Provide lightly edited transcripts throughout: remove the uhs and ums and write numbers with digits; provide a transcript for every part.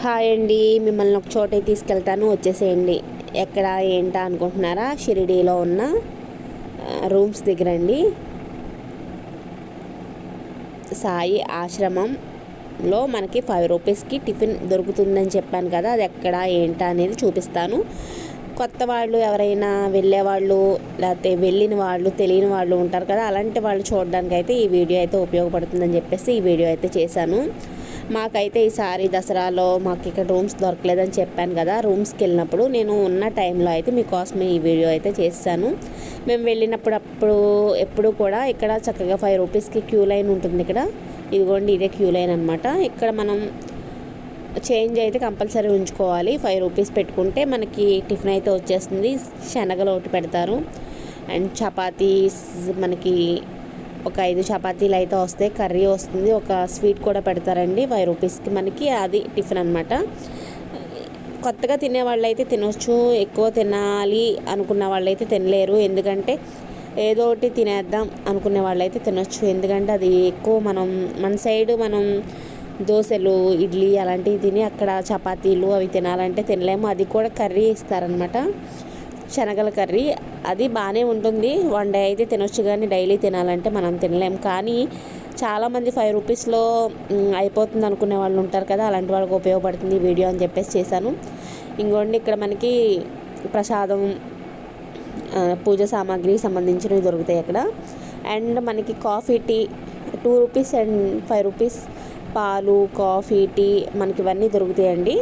Hi అండి, మిమ్మల్ని ఒక చోటకి తీసుకెళ్తాను, వచ్చేసేయండి. ఎక్కడ ఏంటా అనుకుంటున్నారా? షిరిడీలో ఉన్న రూమ్స్ దగ్గర అండి. సాయి ఆశ్రమంలో మనకి 5 రూపీస్కి టిఫిన్ దొరుకుతుందని చెప్పాను కదా, అది ఎక్కడ ఏంటా అనేది చూపిస్తాను. కొత్త వాళ్ళు ఎవరైనా వెళ్ళేవాళ్ళు, లేకపోతే వెళ్ళిన వాళ్ళు, తెలియని వాళ్ళు ఉంటారు కదా, అలాంటి వాళ్ళు చూడడానికి అయితే ఈ వీడియో అయితే ఉపయోగపడుతుందని చెప్పేసి ఈ వీడియో అయితే చేశాను. మాకైతే ఈసారి దసరాలో మాకు ఇక్కడ రూమ్స్ దొరకలేదని చెప్పాను కదా, రూమ్స్కి వెళ్ళినప్పుడు నేను ఉన్న టైంలో అయితే మీకోసమే ఈ వీడియో అయితే చేశాను. మేము వెళ్ళినప్పుడు ఎప్పుడు కూడా ఇక్కడ చక్కగా 5 రూపీస్కి క్యూ లైన్ ఉంటుంది. ఇక్కడ ఇదిగోండి, ఇదే క్యూ లైన్ అనమాట. ఇక్కడ మనం చేంజ్ అయితే కంపల్సరీ ఉంచుకోవాలి. 5 రూపీస్ పెట్టుకుంటే మనకి టిఫిన్ అయితే వచ్చేస్తుంది. శనగలు ఒకటి పెడతారు అండ్ చపాతీస్ మనకి ఒక 5 చపాతీలు అయితే వస్తాయి, కర్రీ వస్తుంది, ఒక స్వీట్ కూడా పెడతారండి 5 రూపీస్కి మనకి. అది టిఫిన్ అనమాట. కొత్తగా తినే వాళ్ళు అయితే తినొచ్చు, ఎక్కువ తినాలి అనుకున్న వాళ్ళు అయితే తినలేరు. ఎందుకంటే ఏదో ఒకటి తినేద్దాం అనుకునే వాళ్ళు అయితే తినొచ్చు. ఎందుకంటే అది ఎక్కువ మన సైడ్ దోశలు, ఇడ్లీ అలాంటివి తిని అక్కడ చపాతీలు అవి తినాలంటే తినలేము. అది కూడా కర్రీ ఇస్తారనమాట, శనగల కర్రీ. అది బాగానే ఉంటుంది, వన్ డే అయితే తినొచ్చు, కానీ డైలీ తినాలంటే మనం తినలేము. కానీ చాలామంది 5 రూపీస్లో అయిపోతుంది అనుకునే వాళ్ళు ఉంటారు కదా, అలాంటి వాళ్ళకి ఉపయోగపడుతుంది ఈ వీడియో అని చెప్పేసి చేశాను. ఇంకోండి, ఇక్కడ మనకి ప్రసాదం, పూజ సామాగ్రికి సంబంధించినవి దొరుకుతాయి అక్కడ. అండ్ మనకి coffee, tea 2 rupees and 5 rupees పాలు, కాఫీ, టీ మనకి ఇవన్నీ దొరుకుతాయండి.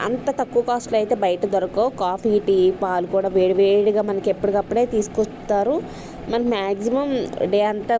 అంత తక్కువ కాస్ట్లో అయితే బయట దొరకవు. కాఫీ, టీ, పాలు కూడా వేడివేడిగా మనకి ఎప్పటికప్పుడే తీసుకొస్తారు. మనకి మ్యాక్సిమం డే అంతా